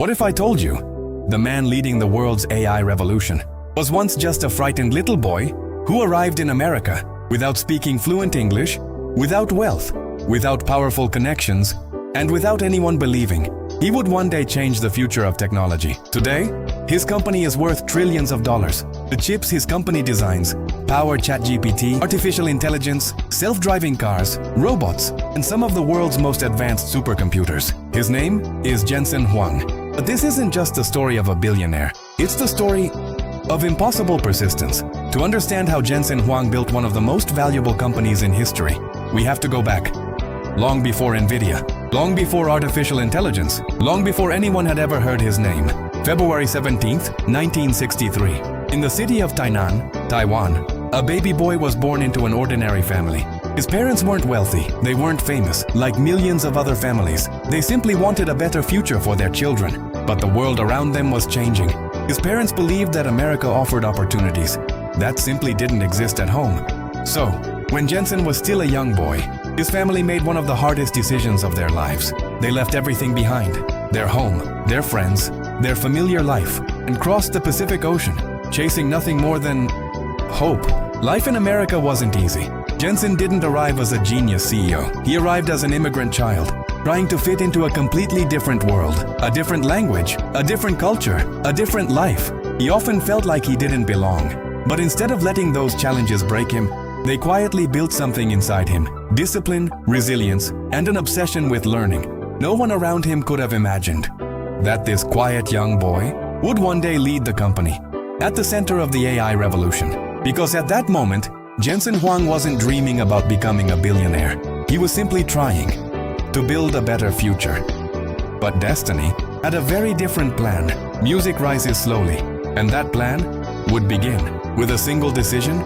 What if I told you the man leading the world's AI revolution was once just a frightened little boy who arrived in America without speaking fluent English, without wealth, without powerful connections, and without anyone believing he would one day change the future of technology? Today, his company is worth trillions of dollars. The chips his company designs power ChatGPT, artificial intelligence, self-driving cars, robots, and some of the world's most advanced supercomputers. His name is Jensen Huang. But this isn't just the story of a billionaire. It's the story of impossible persistence. To understand how Jensen Huang built one of the most valuable companies in history, we have to go back. Long before NVIDIA, long before artificial intelligence, long before anyone had ever heard his name. February 17th, 1963. In the city of Taiwan, a baby boy was born into an ordinary family. His parents weren't wealthy, they weren't famous, like millions of other families. They simply wanted a better future for their children. But the world around them was changing. His parents believed that America offered opportunities that simply didn't exist at home. So, when Jensen was still a young boy, his family made one of the hardest decisions of their lives. They left everything behind, their home, their friends, their familiar life, and crossed the Pacific Ocean, chasing nothing more than hope. Life in America wasn't easy. Jensen didn't arrive as a genius CEO. He arrived as an immigrant child, trying to fit into a completely different world, a different language, a different culture, a different life. He often felt like he didn't belong. But instead of letting those challenges break him, they quietly built something inside him: discipline, resilience, and an obsession with learning. No one around him could have imagined that this quiet young boy would one day lead the company at the center of the AI revolution. Because at that moment, Jensen Huang wasn't dreaming about becoming a billionaire. He was simply trying to build a better future. But destiny had a very different plan. Music rises slowly, and that plan would begin with a single decision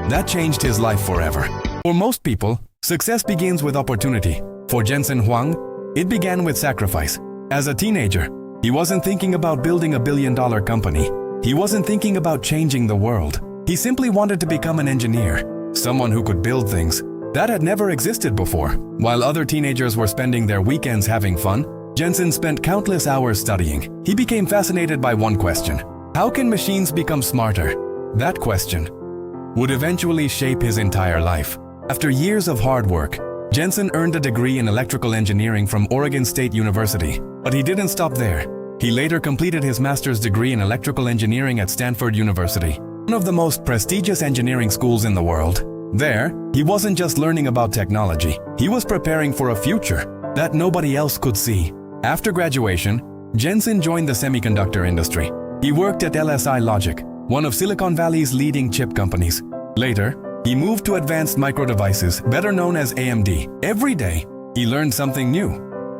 that changed his life forever. For most people, success begins with opportunity. For Jensen Huang, it began with sacrifice. As a teenager, he wasn't thinking about building a billion-dollar company. He wasn't thinking about changing the world. He simply wanted to become an engineer, someone who could build things that had never existed before. While other teenagers were spending their weekends having fun, Jensen spent countless hours studying. He became fascinated by one question: how can machines become smarter? That question would eventually shape his entire life. After years of hard work, Jensen earned a degree in electrical engineering from Oregon State University. But he didn't stop there. He later completed his master's degree in electrical engineering at Stanford University, one of the most prestigious engineering schools in the world. There, he wasn't just learning about technology. He was preparing for a future that nobody else could see. After graduation, Jensen joined the semiconductor industry. He worked at LSI Logic, one of Silicon Valley's leading chip companies. Later, he moved to Advanced Micro Devices, better known as AMD. Every day, he learned something new: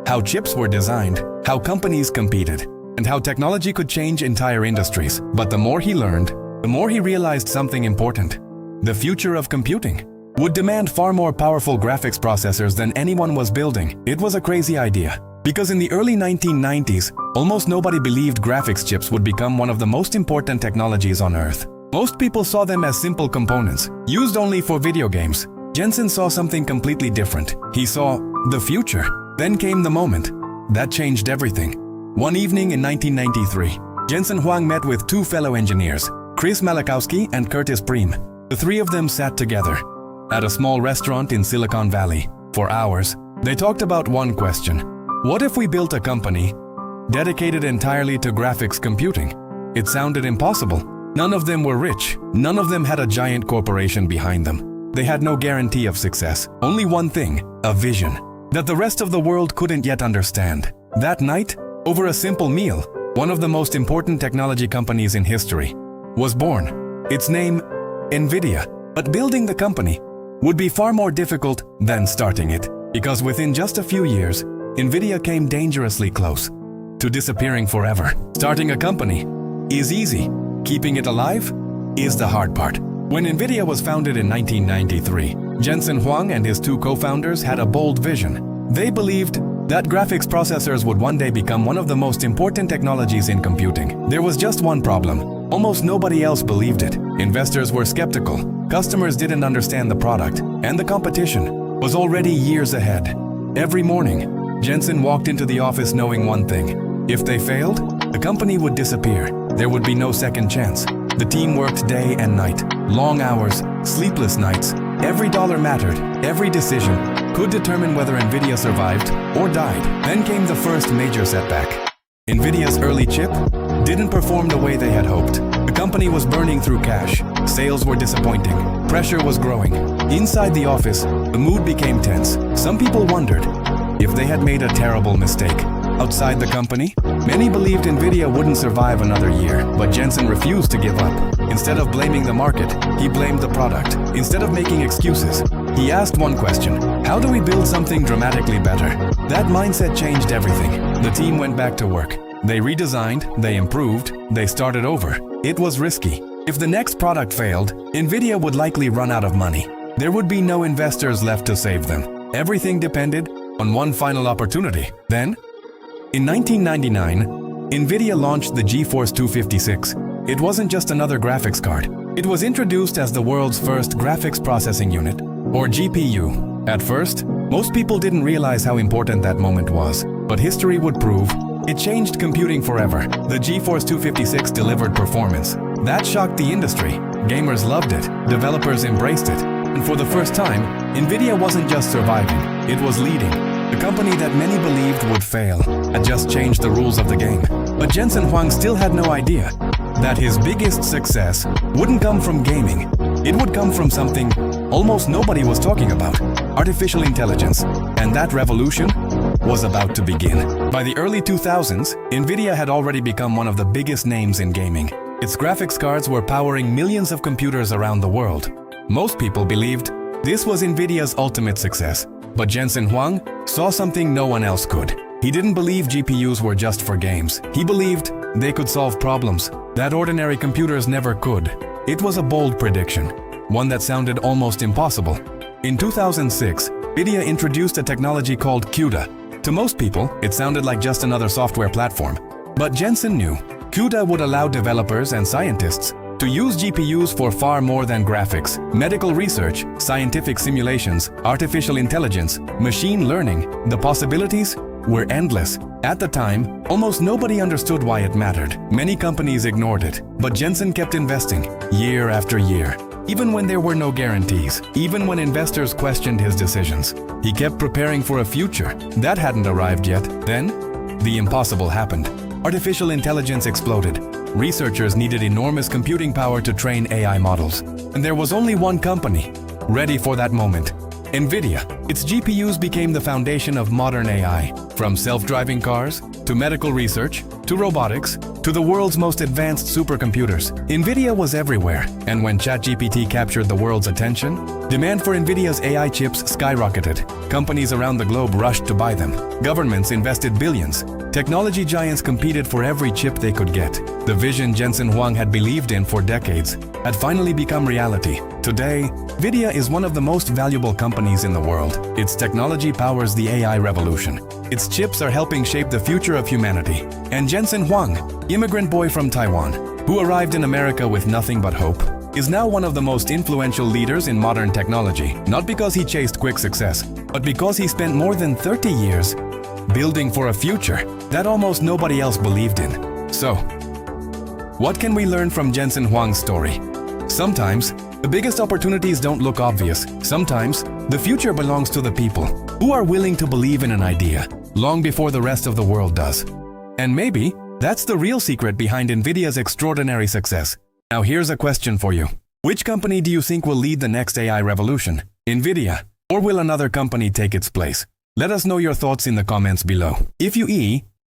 how chips were designed, how companies competed, and how technology could change entire industries. But the more he learned, the more he realized something important. The future of computing would demand far more powerful graphics processors than anyone was building. It was a crazy idea, because in the early 1990s, almost nobody believed graphics chips would become one of the most important technologies on Earth. Most people saw them as simple components, used only for video games. Jensen saw something completely different. He saw the future. Then came the moment that changed everything. One evening in 1993, Jensen Huang met with two fellow engineers, Chris Malachowski and Curtis Preem. The three of them sat together at a small restaurant in Silicon Valley. For hours, they talked about one question: what if we built a company dedicated entirely to graphics computing? It sounded impossible. None of them were rich. None of them had a giant corporation behind them. They had no guarantee of success. Only one thing: a vision that the rest of the world couldn't yet understand. That night, over a simple meal, one of the most important technology companies in history was born. Its name, NVIDIA. But building the company would be far more difficult than starting it, because within just a few years, NVIDIA came dangerously close to disappearing forever. Starting a company is easy. Keeping it alive is the hard part. When NVIDIA was founded in 1993, Jensen Huang and his two co-founders had a bold vision. They believed that graphics processors would one day become one of the most important technologies in computing. There was just one problem: almost nobody else believed it. Investors were skeptical, customers didn't understand the product, and the competition was already years ahead. Every morning, Jensen walked into the office knowing one thing: If they failed, the company would disappear. There would be no second chance. The team worked day and night, long hours, sleepless nights. Every dollar mattered. Every decision could determine whether NVIDIA survived or died. Then came the first major setback. NVIDIA's early chip didn't perform the way they had hoped. The company was burning through cash. Sales were disappointing. Pressure was growing. Inside the office, the mood became tense. Some people wondered if they had made a terrible mistake. Outside the company, many believed NVIDIA wouldn't survive another year, but Jensen refused to give up. Instead of blaming the market, he blamed the product. Instead of making excuses, he asked one question: how do we build something dramatically better? That mindset changed everything. The team went back to work. They redesigned, they improved, they started over. It was risky. If the next product failed, NVIDIA would likely run out of money. There would be no investors left to save them. Everything depended on one final opportunity. Then, in 1999, NVIDIA launched the GeForce 256. It wasn't just another graphics card. It was introduced as the world's first graphics processing unit, or GPU. At first, most people didn't realize how important that moment was, but history would prove it changed computing forever. The GeForce 256 delivered performance that shocked the industry. Gamers loved it, developers embraced it, and for the first time, NVIDIA wasn't just surviving, it was leading. The company that many believed would fail had just changed the rules of the game. But Jensen Huang still had no idea that his biggest success wouldn't come from gaming. It would come from something almost nobody was talking about: artificial intelligence. And that revolution was about to begin. By the early 2000s, NVIDIA had already become one of the biggest names in gaming. Its graphics cards were powering millions of computers around the world. Most people believed this was NVIDIA's ultimate success. But Jensen Huang saw something no one else could. He didn't believe GPUs were just for games. He believed they could solve problems that ordinary computers never could. It was a bold prediction, one that sounded almost impossible. In 2006, NVIDIA introduced a technology called CUDA. To most people, it sounded like just another software platform. But Jensen knew CUDA would allow developers and scientists to use GPUs for far more than graphics. Medical research, scientific simulations, artificial intelligence, machine learning, the possibilities were endless. At the time, almost nobody understood why it mattered. Many companies ignored it, but Jensen kept investing, year after year. Even when there were no guarantees, even when investors questioned his decisions, he kept preparing for a future that hadn't arrived yet. Then, the impossible happened. Artificial intelligence exploded. Researchers needed enormous computing power to train AI models. And there was only one company ready for that moment: NVIDIA. Its GPUs became the foundation of modern AI. From self-driving cars, to medical research, to robotics, to the world's most advanced supercomputers, NVIDIA was everywhere. And when ChatGPT captured the world's attention, demand for NVIDIA's AI chips skyrocketed. Companies around the globe rushed to buy them. Governments invested billions. Technology giants competed for every chip they could get. The vision Jensen Huang had believed in for decades had finally become reality. Today, NVIDIA is one of the most valuable companies in the world. Its technology powers the AI revolution. Its chips are helping shape the future of humanity. And Jensen Huang, immigrant boy from Taiwan, who arrived in America with nothing but hope, is now one of the most influential leaders in modern technology. Not because he chased quick success, but because he spent more than 30 years building for a future that almost nobody else believed in. So, what can we learn from Jensen Huang's story? Sometimes, the biggest opportunities don't look obvious. Sometimes, the future belongs to the people who are willing to believe in an idea long before the rest of the world does. And maybe that's the real secret behind NVIDIA's extraordinary success. Now here's a question for you. Which company do you think will lead the next AI revolution? NVIDIA? Or will another company take its place? Let us know your thoughts in the comments below. If you